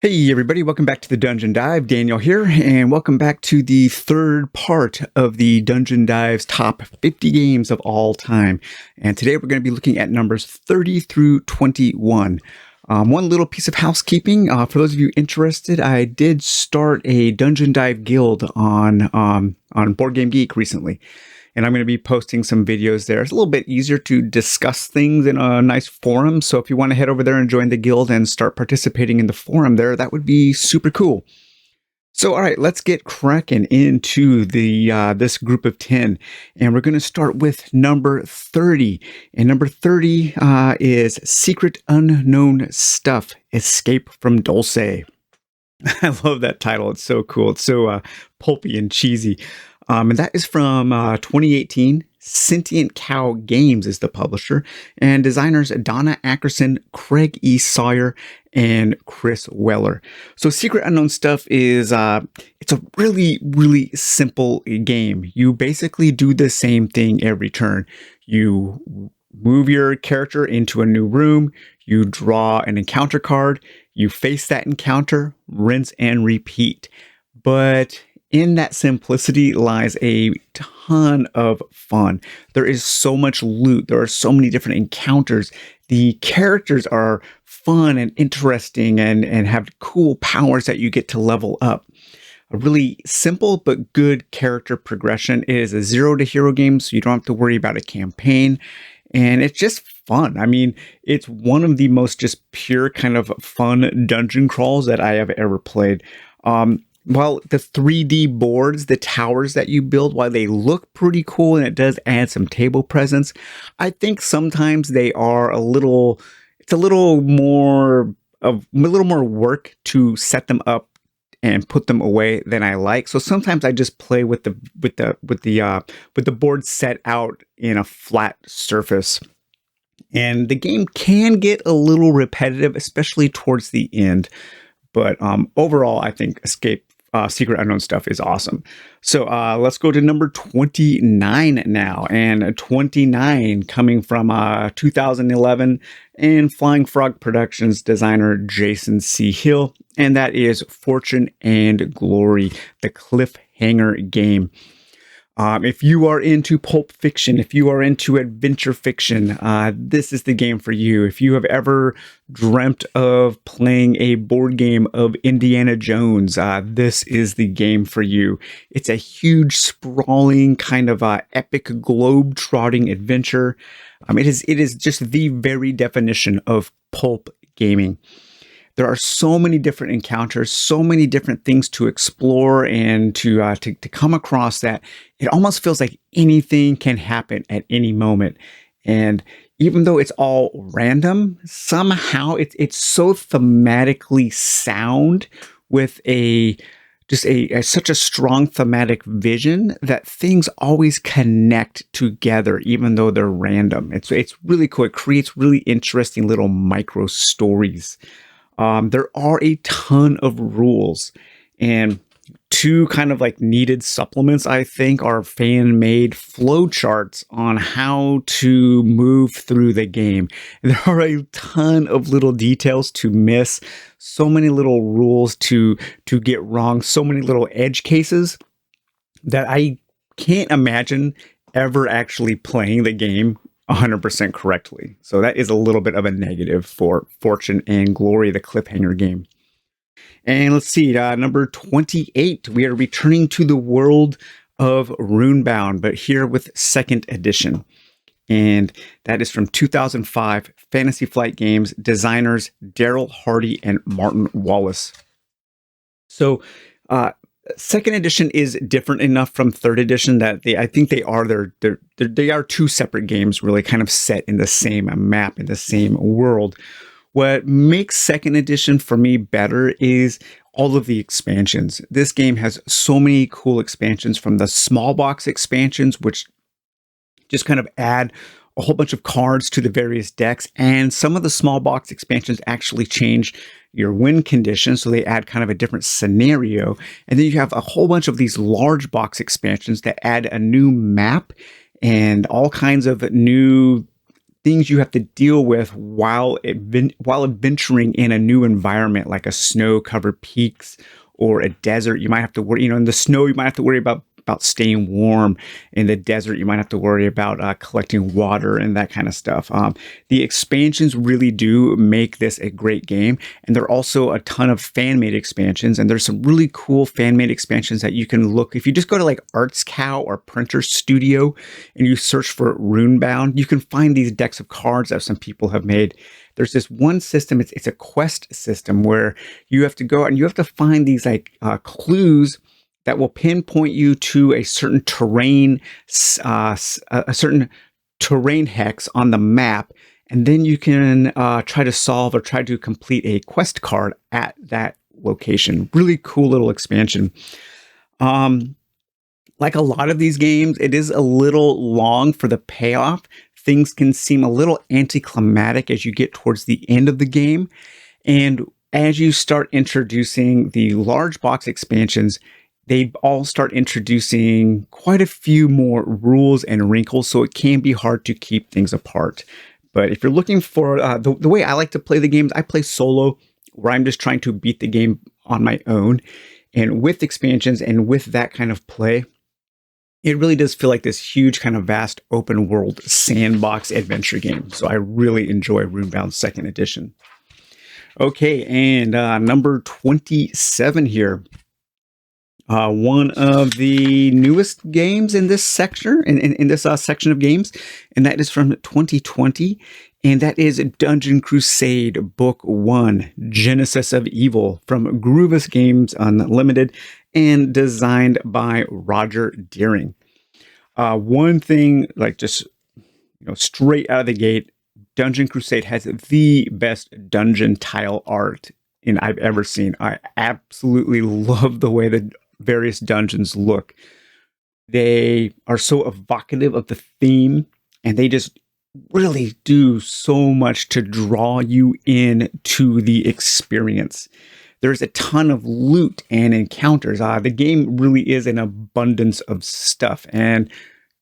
Hey everybody, welcome back to the Dungeon Dive. Daniel here, and welcome back to the third part of the Dungeon Dive's top 50 games of all time. And today we're going to be looking at numbers 30 through 21. One little piece of housekeeping, for those of you interested, I did start a Dungeon Dive guild on Board Game Geek recently. And I'm going to be posting some videos there. It's a little bit easier to discuss things in a nice forum. So if you want to head over there and join the guild and start participating in the forum there, that would be super cool. So, all right, let's get cracking into this group of 10. And we're going to start with number 30. And number 30 is Secret Unknown Stuff, Escape from Dulce. I love that title. It's so cool. It's so pulpy and cheesy. And that is from 2018. Sentient Cow Games is the publisher, and designers Donna Ackerson, Craig E. Sawyer, and Chris Weller. So Secret Unknown Stuff is, it's a really, really simple game. You basically do the same thing every turn. You move your character into a new room, you draw an encounter card, you face that encounter, rinse and repeat. But in that simplicity lies a ton of fun. There is so much loot. There are so many different encounters. The characters are fun and interesting and have cool powers that you get to level up. A really simple but good character progression. It is a 0 to hero game, so you don't have to worry about a campaign. And it's just fun. I mean, it's one of the most just pure kind of fun dungeon crawls that I have ever played. While the 3D boards, the towers that you build, while they look pretty cool and it does add some table presence, I think sometimes they are it's a little more work to set them up and put them away than I like. So sometimes I just play with the board set out in a flat surface. And the game can get a little repetitive, especially towards the end. But overall, I think Secret Unknown Stuff is awesome. So let's go to number 29 now. And 29 coming from 2011 and Flying Frog Productions designer Jason C. Hill. And that is Fortune and Glory, the cliffhanger game. If you are into pulp fiction, if you are into adventure fiction, this is the game for you. If you have ever dreamt of playing a board game of Indiana Jones, this is the game for you. It's a huge, sprawling, kind of epic globe-trotting adventure. It is just the very definition of pulp gaming. There are so many different encounters, so many different things to explore and to come across that it almost feels like anything can happen at any moment. And even though it's all random, somehow it's so thematically sound with such a strong thematic vision that things always connect together, even though they're random. It's really cool. It creates really interesting little micro stories. There are a ton of rules, and two kind of like needed supplements, I think, are fan-made flowcharts on how to move through the game. There are a ton of little details to miss, so many little rules to get wrong, so many little edge cases that I can't imagine ever actually playing the game 100% correctly. So that is a little bit of a negative for Fortune and Glory, the cliffhanger game. And let's see, number 28, we are returning to the world of Runebound, but here with second edition. And that is from 2005, Fantasy Flight Games, designers Daryl Hardy and Martin Wallace. So, second edition is different enough from third edition that I think they are two separate games, really kind of set in the same map, in the same world. What makes second edition for me better is all of the expansions. This game has so many cool expansions, from the small box expansions, which just kind of add a whole bunch of cards to the various decks. And some of the small box expansions actually change your win conditions, so they add kind of a different scenario. And then you have a whole bunch of these large box expansions that add a new map and all kinds of new things you have to deal with while adventuring in a new environment, like a snow-covered peaks or a desert. You might have to worry, in the snow, you might have to worry about staying warm. In the desert, you might have to worry about collecting water and that kind of stuff. The expansions really do make this a great game, and there are also a ton of fan-made expansions, and there's some really cool fan-made expansions that you can look. If you just go to like ArtsCow or Printer Studio and you search for Runebound, you can find these decks of cards that some people have made. There's this one system, it's a quest system where you have to go out and you have to find these clues that will pinpoint you to a certain terrain, a certain terrain hex on the map, and then you can try to solve or try to complete a quest card at that location. Really cool little expansion. Like a lot of these games, it is a little long for the payoff. Things can seem a little anticlimactic as you get towards the end of the game. And as you start introducing the large box expansions, they all start introducing quite a few more rules and wrinkles, so it can be hard to keep things apart. But if you're looking for the way I like to play the games, I play solo, where I'm just trying to beat the game on my own. And with expansions and with that kind of play, it really does feel like this huge kind of vast open world sandbox adventure game. So I really enjoy Runebound 2nd Edition. Okay, and number 27 here. One of the newest games in this section, in this section of games, and that is from 2020, and that is Dungeon Crusade Book 1, Genesis of Evil, from Groovis Games Unlimited, and designed by Roger Deering. One thing, like just straight out of the gate, Dungeon Crusade has the best dungeon tile art I've ever seen. I absolutely love the way the various dungeons look. They are so evocative of the theme, and they just really do so much to draw you in to the experience. There's a ton of loot and encounters. The game really is an abundance of stuff, and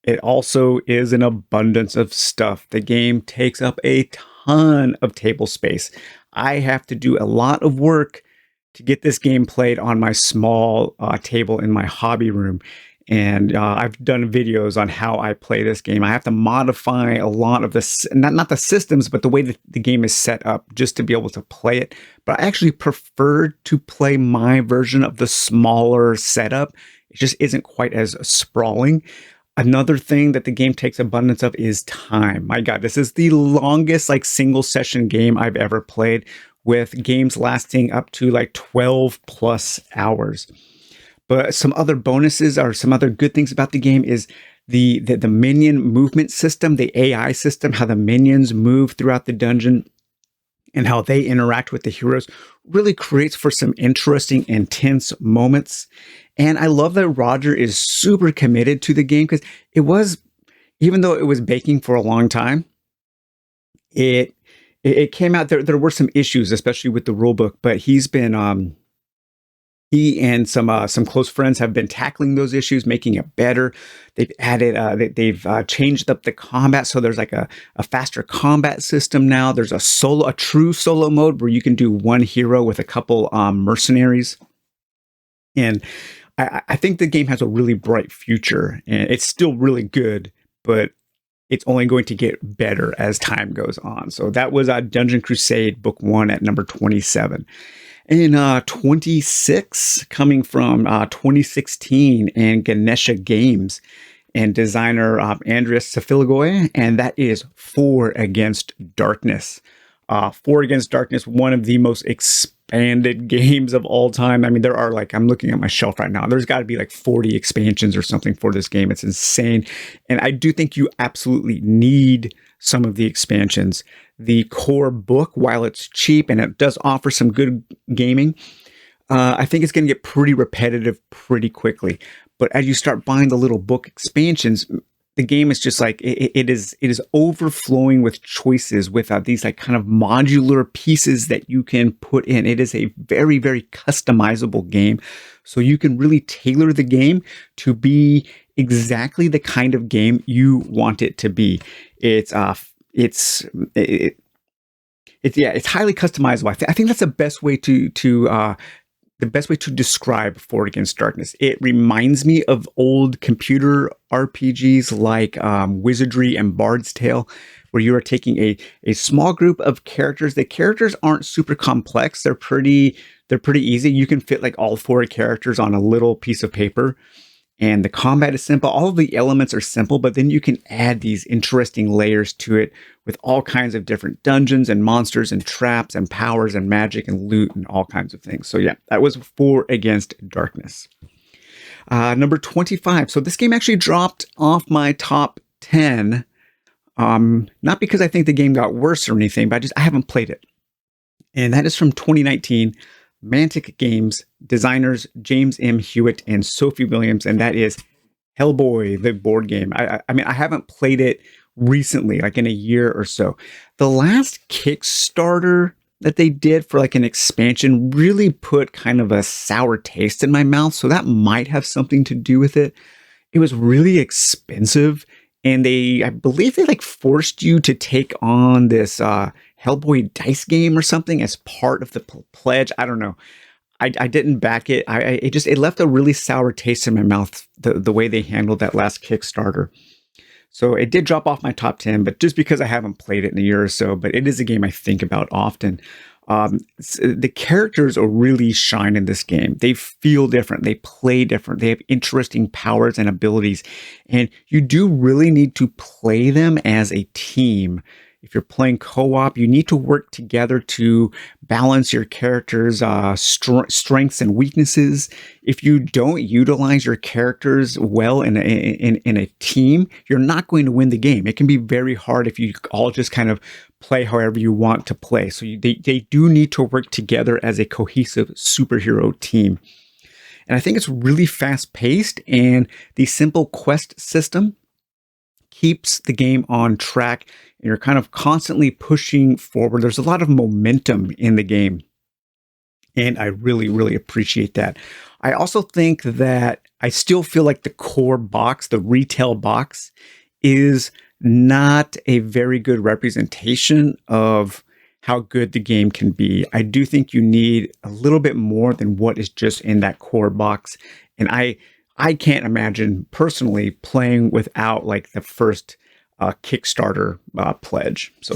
it also is an abundance of stuff. The game takes up a ton of table space. I have to do a lot of work to get this game played on my small table in my hobby room. And I've done videos on how I play this game. I have to modify a lot of this, not the systems, but the way that the game is set up just to be able to play it. But I actually prefer to play my version of the smaller setup. It just isn't quite as sprawling. Another thing that the game takes abundance of is time. My God, this is the longest single session game I've ever played, with games lasting up to 12 plus hours. But some other bonuses or some other good things about the game is the minion movement system, the AI system, how the minions move throughout the dungeon and how they interact with the heroes really creates for some interesting, intense moments. And I love that Roger is super committed to the game, because it was, even though it was baking for a long time, it came out, there were some issues, especially with the rulebook, but he's been, he and some close friends have been tackling those issues, making it better. They've added, they've changed up the combat, so there's a faster combat system now. There's a true solo mode where you can do one hero with a couple mercenaries. And I think the game has a really bright future, and it's still really good, but it's only going to get better as time goes on. So that was Dungeon Crusade Book 1 at number 27. In 26, coming from 2016, and Ganesha Games and designer Andreas Safiligoy, and that is 4 Against Darkness. 4 Against Darkness, one of the most expanded games of all time. I mean, there are I'm looking at my shelf right now, there's got to be 40 expansions or something for this game. It's insane. And I do think you absolutely need some of the expansions. The core book, while it's cheap and it does offer some good gaming, I think it's going to get pretty repetitive pretty quickly. But as you start buying the little book expansions, the game is just it is overflowing with choices, with these kind of modular pieces that you can put in. It is a very, very customizable game. So you can really tailor the game to be exactly the kind of game you want it to be. It's it, it's highly customizable. I think that's the best way to describe Forward Against Darkness. It reminds me of old computer RPGs like Wizardry and Bard's Tale, where you are taking a small group of characters. The characters aren't super complex. They're pretty easy. You can fit like all 4 characters on a little piece of paper. And the combat is simple. All of the elements are simple, but then you can add these interesting layers to it with all kinds of different dungeons and monsters and traps and powers and magic and loot and all kinds of things. So yeah, that was Forward Against Darkness. Number 25. So this game actually dropped off my top 10. Not because I think the game got worse or anything, but I haven't played it. And that is from 2019. Mantic Games, designers James M. Hewitt and Sophie Williams, and that is Hellboy, the board game. I mean, I haven't played it recently, like in a year or so. The last Kickstarter that they did for like an expansion really put kind of a sour taste in my mouth, so that might have something to do with it. It was really expensive, and I believe they like forced you to take on this Hellboy dice game or something as part of the pledge. I don't know. I didn't back it. It left a really sour taste in my mouth, the way they handled that last Kickstarter. So it did drop off my top 10, but just because I haven't played it in a year or so, but it is a game I think about often. The characters really shine in this game. They feel different. They play different. They have interesting powers and abilities. And you do really need to play them as a team. If you're playing co-op, you need to work together to balance your characters' strengths and weaknesses. If you don't utilize your characters well in a team, you're not going to win the game. It can be very hard if you all just kind of play however you want to play. So they do need to work together as a cohesive superhero team. And I think it's really fast-paced, and the simple quest system keeps the game on track, and you're kind of constantly pushing forward. There's a lot of momentum in the game, and I really, really appreciate that. I also think that I still feel like the core box, the retail box, is not a very good representation of how good the game can be. I do think you need a little bit more than what is just in that core box, and I can't imagine personally playing without like the first Kickstarter pledge. So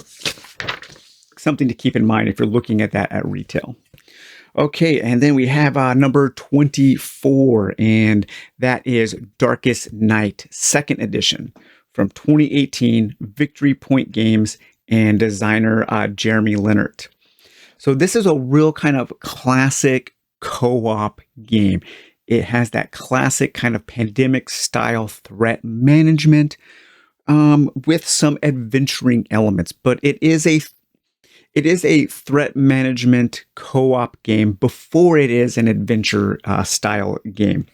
something to keep in mind if you're looking at that at retail. Okay, and then we have number 24, and that is Darkest Night, 2nd edition from 2018, Victory Point Games and designer Jeremy Leonard. So this is a real kind of classic co-op game. It has that classic kind of pandemic style threat management with some adventuring elements, but it is a threat management co-op game before it is an adventure style game.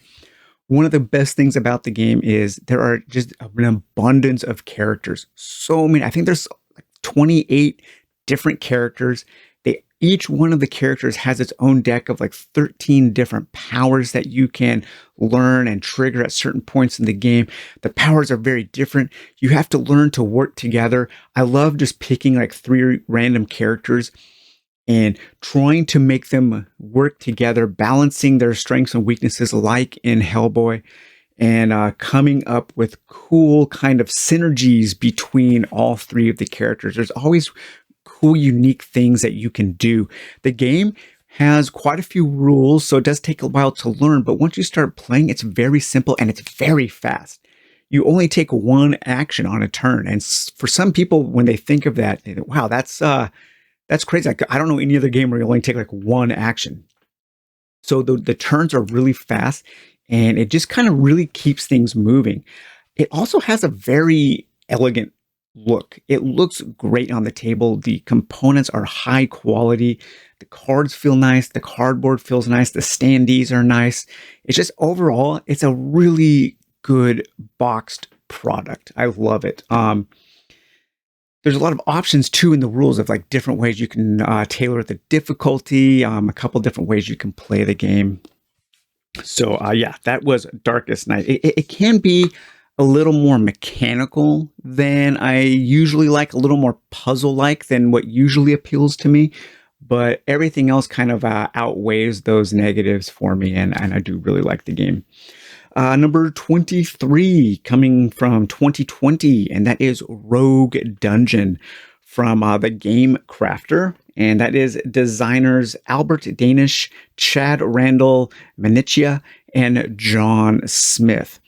One of the best things about the game is there are just an abundance of characters. So many. I think there's like 28 different characters. Each one of the characters has its own deck of like 13 different powers that you can learn and trigger at certain points in the game. The powers are very different. You have to learn to work together. I love just picking like 3 random characters and trying to make them work together, balancing their strengths and weaknesses like in Hellboy, and coming up with cool kind of synergies between all 3 of the characters. There's always cool, unique things that you can do. The game has quite a few rules, so it does take a while to learn, but once you start playing, it's very simple and it's very fast. You only take 1 action on a turn, and for some people, when they think of that, they think, wow, that's crazy. I don't know any other game where you only take like 1 action. So the turns are really fast, and it just kind of really keeps things moving. It also has a very elegant look. It looks great on the table. The components are high quality. The cards feel nice. The cardboard feels nice. The standees are nice. It's just overall, it's a really good boxed product. I love it. There's a lot of options too in the rules of like different ways you can tailor the difficulty, a couple different ways you can play the game. So yeah, that was Darkest Night. It can be a little more mechanical than I usually like, a little more puzzle-like than what usually appeals to me. But everything else kind of outweighs those negatives for me, and I do really like the game. Number 23 coming from 2020, and that is Rogue Dungeon from the Game Crafter. And that is designers Albert Danish, Chad Randall, Manichia, and John Smith.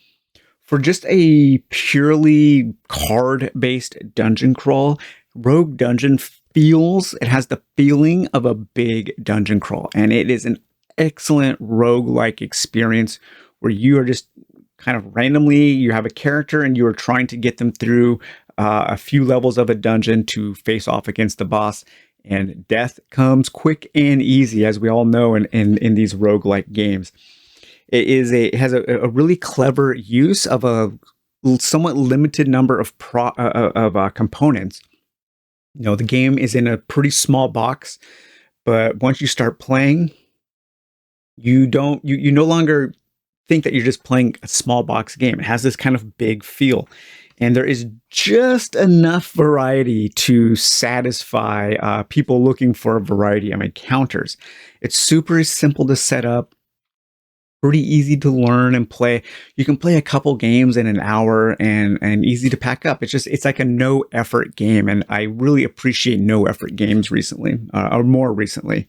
For just a purely card-based dungeon crawl, Rogue Dungeon it has the feeling of a big dungeon crawl, and it is an excellent rogue-like experience where you are just kind of randomly, you have a character and you are trying to get them through a few levels of a dungeon to face off against the boss, and death comes quick and easy, as we all know in these rogue-like games. It has a really clever use of a somewhat limited number of components. You know, the game is in a pretty small box, but once you start playing, you no longer think that you're just playing a small box game. It has this kind of big feel, and there is just enough variety to satisfy people looking for a variety of encounters. It's super simple to set up, pretty easy to learn and play. You can play a couple games in an hour and easy to pack up. It's like a no effort game. And I really appreciate no effort games recently, or more recently.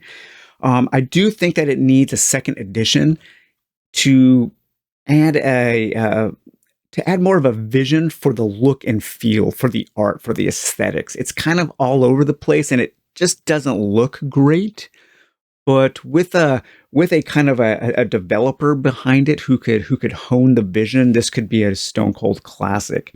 I do think that it needs a second edition to add more of a vision for the look and feel, for the art, for the aesthetics. It's kind of all over the place and it just doesn't look great. But with a kind of a developer behind it who could hone the vision, this could be a stone cold classic.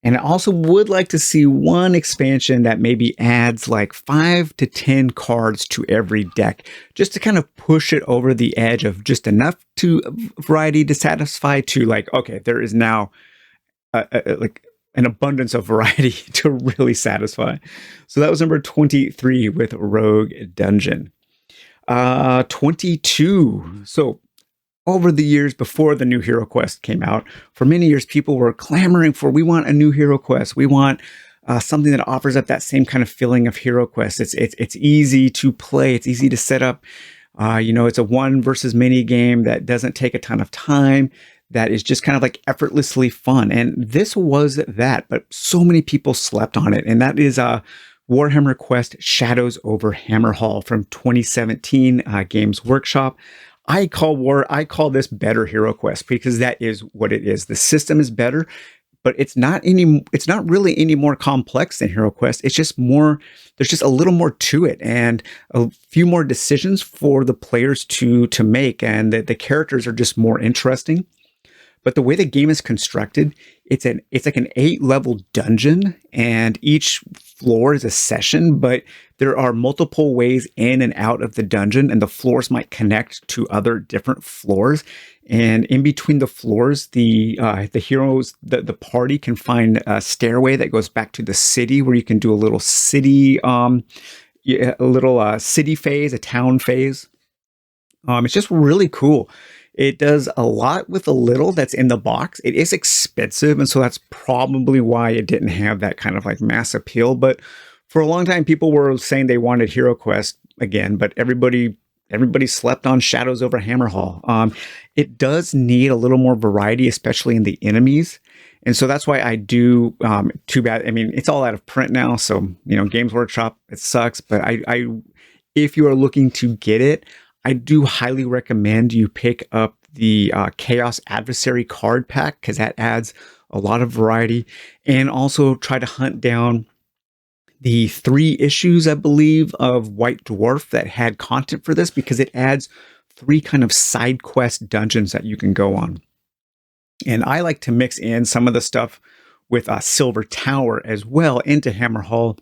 And I also would like to see one expansion that maybe adds like 5 to 10 cards to every deck, just to kind of push it over the edge of just enough variety to satisfy, to like, okay, there is now like an abundance of variety to really satisfy. So that was number 23 with Rogue Dungeon. 22. So over the years before the new Hero Quest came out, for many years, people were clamoring for, we want a new Hero Quest. We want something that offers up that same kind of feeling of Hero Quest. It's easy to play. It's easy to set up. It's a one versus many game that doesn't take a ton of time, that is just kind of like effortlessly fun. And this was that, but so many people slept on it. And that is Warhammer Quest Shadows over Hammerhal from 2017, Games Workshop. I call this better Hero Quest because that is what it is. The system is better, but it's not really any more complex than Hero Quest. It's just more, there's just a little more to it and a few more decisions for the players to make, and the characters are just more interesting. But the way the game is constructed, it's like an 8-level dungeon, and each floor is a session, but there are multiple ways in and out of the dungeon, and the floors might connect to other different floors. And in between the floors, the heroes, the party can find a stairway that goes back to the city, where you can do a little city, city phase, a town phase. It's just really cool. It does a lot with a little that's in the box. It is expensive, and so that's probably why it didn't have that kind of like mass appeal. But for a long time, people were saying they wanted Hero Quest again, but everybody slept on Shadows over Hammerhal. It does need a little more variety, especially in the enemies. And so that's why I do, too bad. I mean, it's all out of print now. So, Games Workshop, it sucks. But if you are looking to get it, I do highly recommend you pick up the Chaos Adversary card pack, because that adds a lot of variety, and also try to hunt down the 3 issues, I believe, of White Dwarf that had content for this, because it adds 3 kind of side quest dungeons that you can go on. And I like to mix in some of the stuff with Silver Tower as well into Hammerhal,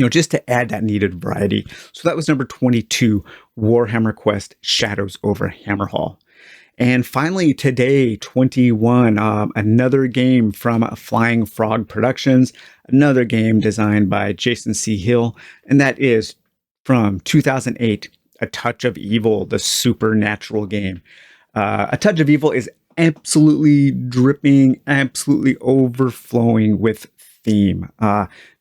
just to add that needed variety. So that was number 22, Warhammer Quest Shadows over Hammerhal. And finally, today, 21, another game from Flying Frog Productions, another game designed by Jason C. Hill, and that is from 2008, A Touch of Evil, the supernatural game. A Touch of Evil is absolutely dripping, absolutely overflowing with theme.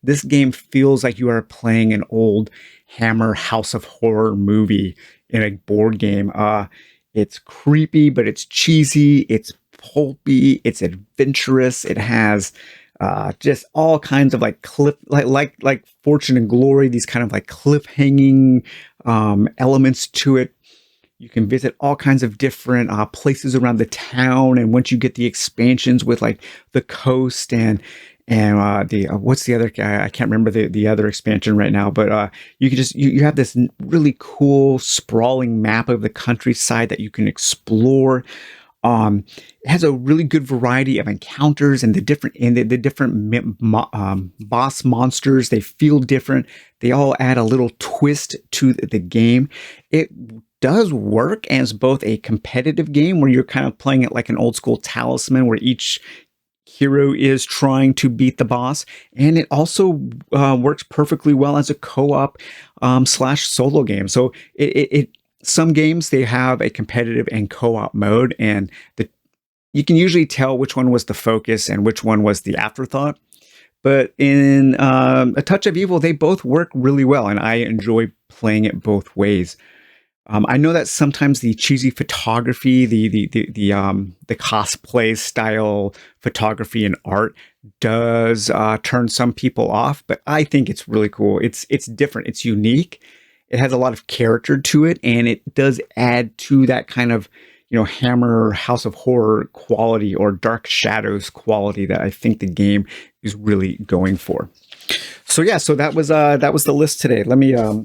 This game feels like you are playing an old Hammer House of Horror movie in a board game. It's creepy, but it's cheesy. It's pulpy. It's adventurous. It has just all kinds of like like Fortune and Glory. These kind of like cliffhanging elements to it. You can visit all kinds of different places around the town, and once you get the expansions with like the coast and the what's the other guy? I can't remember the other expansion right now, but you can just you have this really cool sprawling map of the countryside that you can explore. It has a really good variety of encounters and the different boss monsters. They feel different. They all add a little twist to the game. It does work as both a competitive game where you're kind of playing it like an old school Talisman, where each hero is trying to beat the boss, and it also works perfectly well as a co-op slash solo game. So it some games, they have a competitive and co-op mode, and you can usually tell which one was the focus and which one was the afterthought. But in A Touch of Evil, they both work really well, and I enjoy playing it both ways. I know that sometimes the cheesy photography, the cosplay style photography and art does turn some people off, but I think it's really cool. It's different. It's unique. It has a lot of character to it, and it does add to that kind of, Hammer House of Horror quality or Dark Shadows quality that I think the game is really going for. So yeah, so that was the list today. Let me I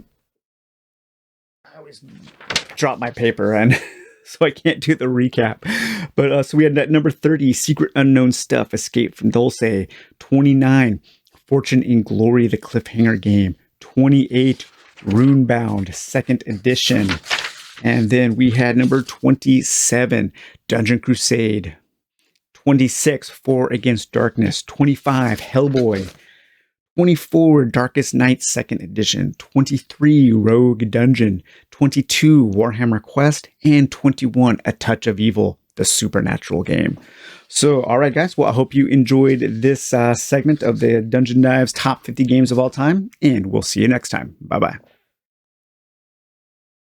always drop my paper and so I can't do the recap. But so we had that number 30, Secret Unknown Stuff, Escape from Dulce. 29, Fortune and Glory, the Cliffhanger Game. 28, Runebound, 2nd edition. And then we had number 27, Dungeon Crusade. 26, For Against Darkness. 25, Hellboy. 24, Darkest Night, 2nd edition. 23, Rogue Dungeon. 22, Warhammer Quest. And 21, A Touch of Evil, the Supernatural game. So, all right, guys. Well, I hope you enjoyed this segment of the Dungeon Dives Top 50 Games of All Time. And we'll see you next time. Bye-bye.